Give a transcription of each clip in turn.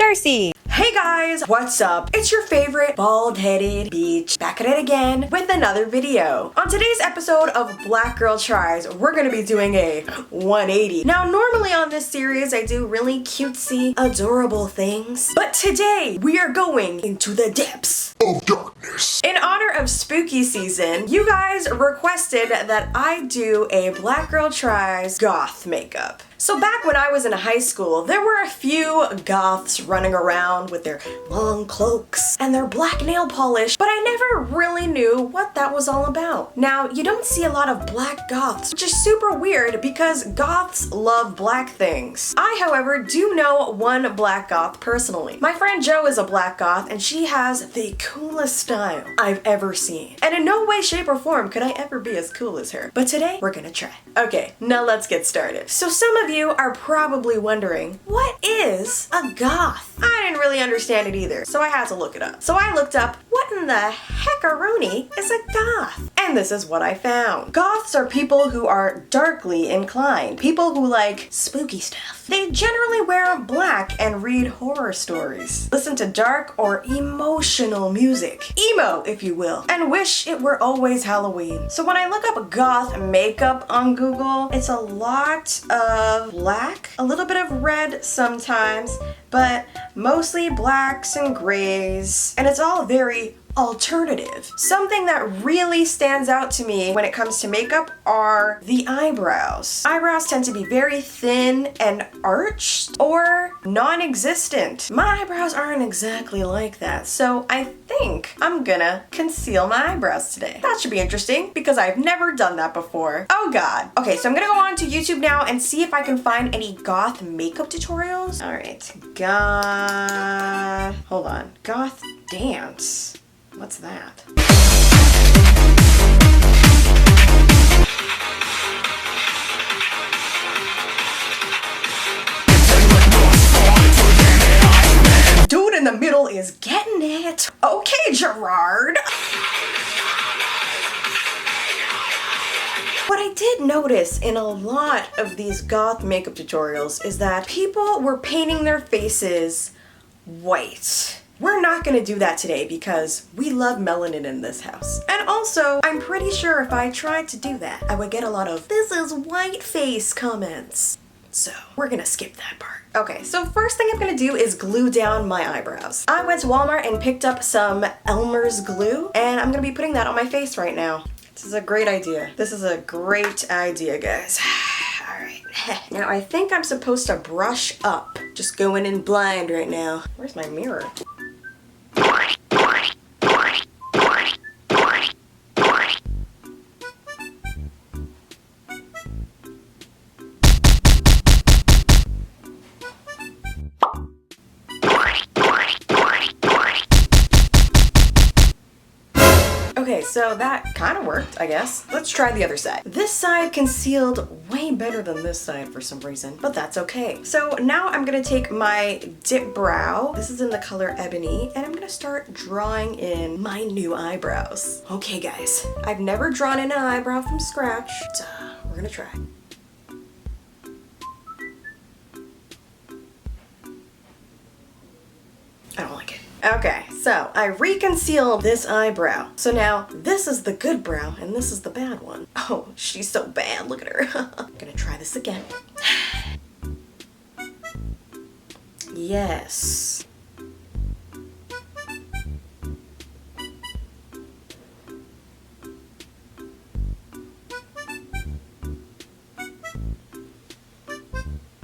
Darcei. Hey guys, what's up? It's your favorite bald-headed beach back at it again with another video. On today's episode of Black Girl Tries, we're gonna be doing a 180. Now, normally on this series, I do really cutesy, adorable things, but today we are going into the depths of darkness. In honor of spooky season, you guys requested that I do a Black Girl Tries goth makeup. So back when I was in high school, there were a few goths running around with their long cloaks and their black nail polish, but I never really knew what that was all about. Now, you don't see a lot of black goths, which is super weird because goths love black things. I, however, do know one black goth personally. My friend Jo is a black goth and she has the coolest style I've ever seen. And in no way, shape, or form could I ever be as cool as her. But today, we're gonna try. Okay, now let's get started. So some of you are probably wondering, what is a goth? I didn't really understand it either, so I had to look it up. So I looked up, what in the heckaroni is a goth? And this is what I found. Goths are people who are darkly inclined, people who like spooky stuff. They generally wear black and read horror stories, listen to dark or emotional music, emo if you will, and wish it were always Halloween. So when I look up goth makeup on Google, it's a lot of black, a little bit of red sometimes, but mostly blacks and grays, and it's all very alternative. Something that really stands out to me when it comes to makeup are the eyebrows. Eyebrows tend to be very thin and arched or non-existent. My eyebrows aren't exactly like that, so I think I'm gonna conceal my eyebrows today. That should be interesting because I've never done that before. Oh god. Okay, so I'm gonna go on to YouTube now and see if I can find any goth makeup tutorials. All right, hold on, goth dance. What's that? Dude in the middle is getting it. Okay, Gerard. What I did notice in a lot of these goth makeup tutorials is that people were painting their faces white. We're not gonna do that today because we love melanin in this house. And also, I'm pretty sure if I tried to do that, I would get a lot of "this is white face" comments. So we're gonna skip that part. Okay, so first thing I'm gonna do is glue down my eyebrows. I went to Walmart and picked up some Elmer's glue, and I'm gonna be putting that on my face right now. This is a great idea. This is a great idea, guys. Alright, now I think I'm supposed to brush up. Just going in blind right now. Where's my mirror? Okay, so that kind of worked, I guess. Let's try the other side. This side concealed way better than this side for some reason, but that's okay. So now I'm gonna take my dip brow. This is in the color Ebony, and I'm gonna start drawing in my new eyebrows. Okay, guys, I've never drawn in an eyebrow from scratch, so we're gonna try. I don't like it. Okay, so I reconcealed this eyebrow. So now this is the good brow and this is the bad one. Oh, she's so bad, look at her. I'm gonna try this again. Yes.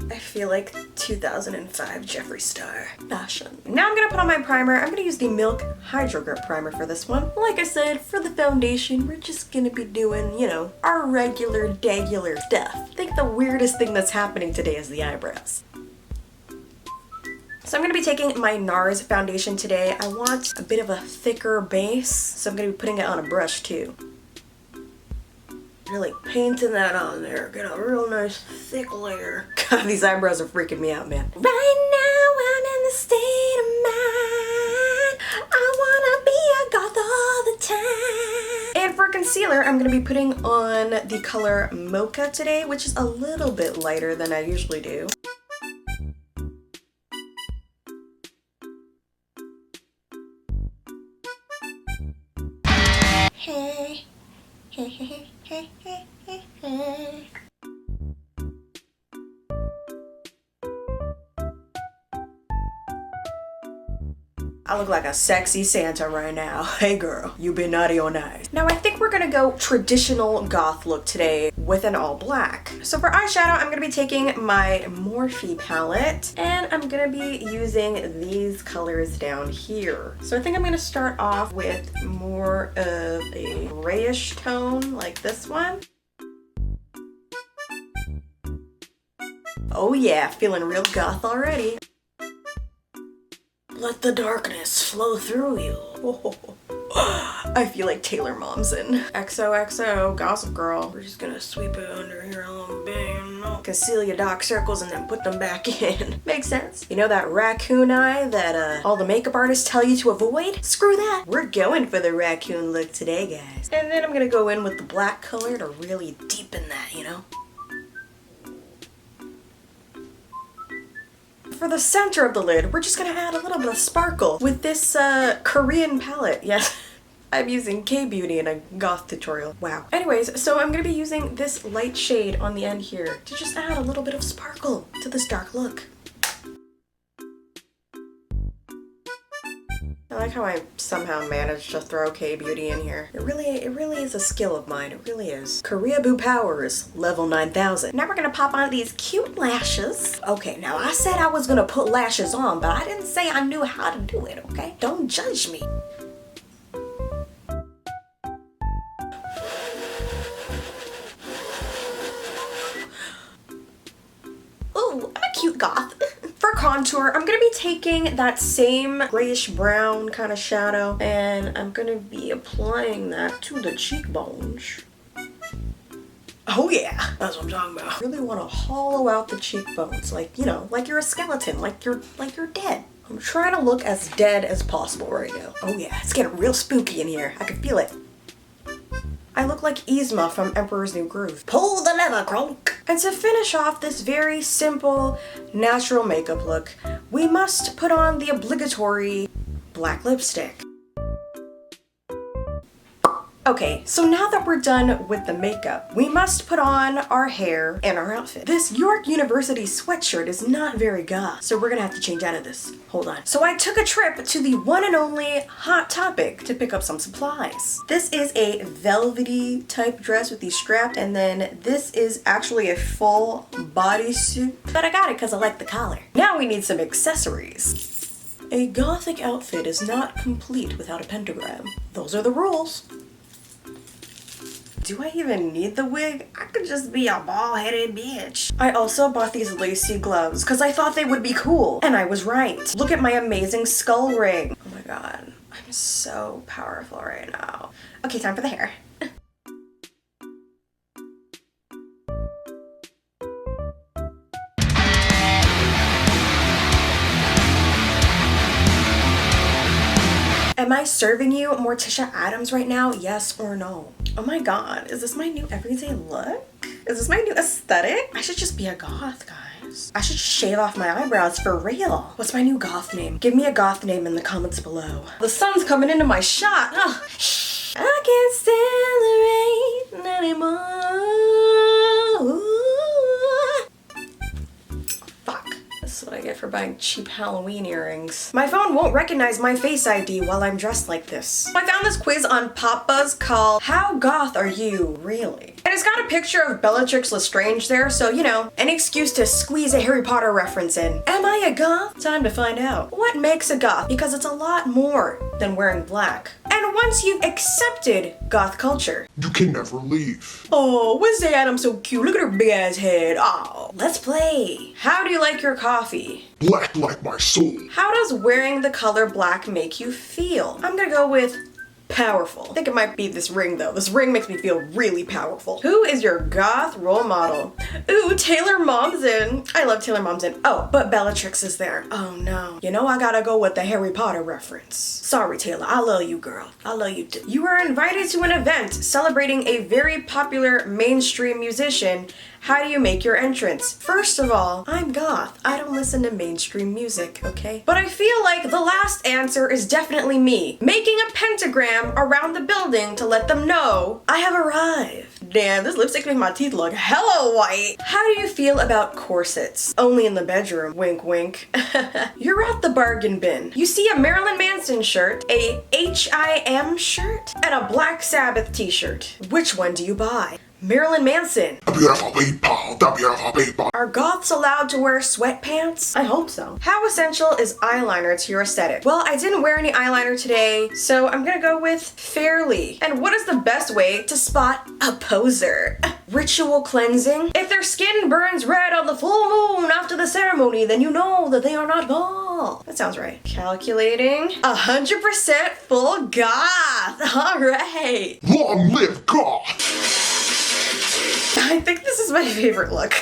I feel like 2005 Jeffree Star fashion. Now I'm gonna put on my primer. I'm gonna use the Milk Hydro Grip Primer for this one. Like I said, for the foundation, we're just gonna be doing, you know, our regular stuff. I think the weirdest thing that's happening today is the eyebrows. So I'm gonna be taking my NARS foundation today. I want a bit of a thicker base, so I'm gonna be putting it on a brush too. Really painting that on there. Get a real nice thick layer. God, these eyebrows are freaking me out, man. Right now I'm in the state of mind. I wanna be a goth all the time. And for concealer, I'm gonna be putting on the color Mocha today, which is a little bit lighter than I usually do. I look like a sexy Santa right now. Hey girl, you been naughty or nice. Now I think we're gonna go traditional goth look today with an all black. So for eyeshadow, I'm gonna be taking my Morphe palette and I'm gonna be using these colors down here. So I think I'm gonna start off with more of a grayish tone like this one. Oh yeah, feeling real goth already. Let the darkness flow through you. I feel like Taylor Momsen. XOXO, Gossip Girl. We're just gonna sweep it under here a little bit, you know? Conceal your dark circles and then put them back in. Makes sense. You know that raccoon eye that all the makeup artists tell you to avoid? Screw that. We're going for the raccoon look today, guys. And then I'm gonna go in with the black color to really deepen that, you know? For the center of the lid, we're just gonna add a little bit of sparkle with this Korean palette. Yes, I'm using K-Beauty in a goth tutorial. Wow. Anyways, so I'm gonna be using this light shade on the end here to just add a little bit of sparkle to this dark look. I like how I somehow managed to throw K-Beauty in here. It really is a skill of mine. It really is. Korea Boo Powers, level 9000. Now we're gonna pop on these cute lashes. Okay, now I said I was gonna put lashes on, but I didn't say I knew how to do it, okay? Don't judge me. Ooh, I'm a cute goth. For contour, I'm gonna be taking that same grayish brown kind of shadow and I'm gonna be applying that to the cheekbones. Oh yeah, that's what I'm talking about. I really want to hollow out the cheekbones, like, you know, like you're a skeleton, like you're dead. I'm trying to look as dead as possible right now. Oh yeah, it's getting real spooky in here. I can feel it. I look like Yzma from Emperor's New Groove. Pull the lever, Kronk! And to finish off this very simple, natural makeup look, we must put on the obligatory black lipstick. Okay, so now that we're done with the makeup, we must put on our hair and our outfit. This York University sweatshirt is not very goth, so we're gonna have to change out of this. Hold on. So I took a trip to the one and only Hot Topic to pick up some supplies. This is a velvety type dress with these straps, and then this is actually a full bodysuit, but I got it because I like the collar. Now we need some accessories. A gothic outfit is not complete without a pentagram. Those are the rules. Do I even need the wig? I could just be a bald-headed bitch. I also bought these lacy gloves because I thought they would be cool. And I was right. Look at my amazing skull ring. Oh my god. I'm so powerful right now. Okay, time for the hair. Am I serving you Morticia Addams right now? Yes or no? Oh my god, is this my new everyday look? Is this my new aesthetic? I should just be a goth, guys. I should shave off my eyebrows for real. What's my new goth name? Give me a goth name in the comments below. The sun's coming into my shot. Oh, I can't stand the rain anymore. Ooh. Fuck. This is what I get for buying cheap Halloween earrings. My phone won't recognize my Face ID while I'm dressed like this. I found this quiz on Pop Buzz called How Goth Are You Really? And it's got a picture of Bellatrix Lestrange there, so you know, an excuse to squeeze a Harry Potter reference in. Am I a goth? Time to find out. What makes a goth? Because it's a lot more than wearing black. And once you've accepted goth culture, you can never leave. Oh, Wednesday Addams so cute. Look at her big ass head. Oh, let's play. How do you like your coffee? Black like my soul. How does wearing the color black make you feel? I'm gonna go with powerful. I think it might be this ring though. This ring makes me feel really powerful. Who is your goth role model? Ooh, Taylor Momsen. I love Taylor Momsen. Oh, but Bellatrix is there. Oh no. You know I gotta go with the Harry Potter reference. Sorry Taylor, I love you girl. I love you too. You were invited to an event celebrating a very popular mainstream musician. How do you make your entrance? First of all, I'm goth. I don't listen to mainstream music, okay? But I feel like the last answer is definitely me. Making a pentagram around the building to let them know I have arrived. Damn, this lipstick makes my teeth look hella white. How do you feel about corsets? Only in the bedroom, wink wink. You're at the bargain bin. You see a Marilyn Manson shirt, a H.I.M. shirt, and a Black Sabbath t-shirt. Which one do you buy? Marilyn Manson. The beautiful people, the beautiful people. Are goths allowed to wear sweatpants? I hope so. How essential is eyeliner to your aesthetic? Well, I didn't wear any eyeliner today, so I'm gonna go with fairly. And what is the best way to spot a poser? Ritual cleansing? If their skin burns red on the full moon after the ceremony, then you know that they are not goth. That sounds right. Calculating. 100% full goth. All right. Long live God! I think this is my favorite look.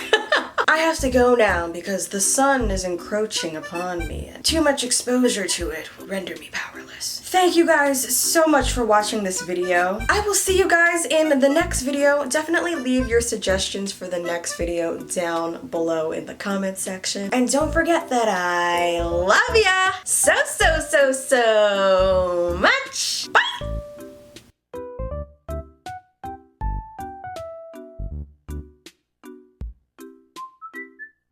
I have to go now because the sun is encroaching upon me and too much exposure to it will render me powerless. Thank you guys so much for watching this video. I will see you guys in the next video. Definitely leave your suggestions for the next video down below in the comment section. And don't forget that I love ya so much. Bye!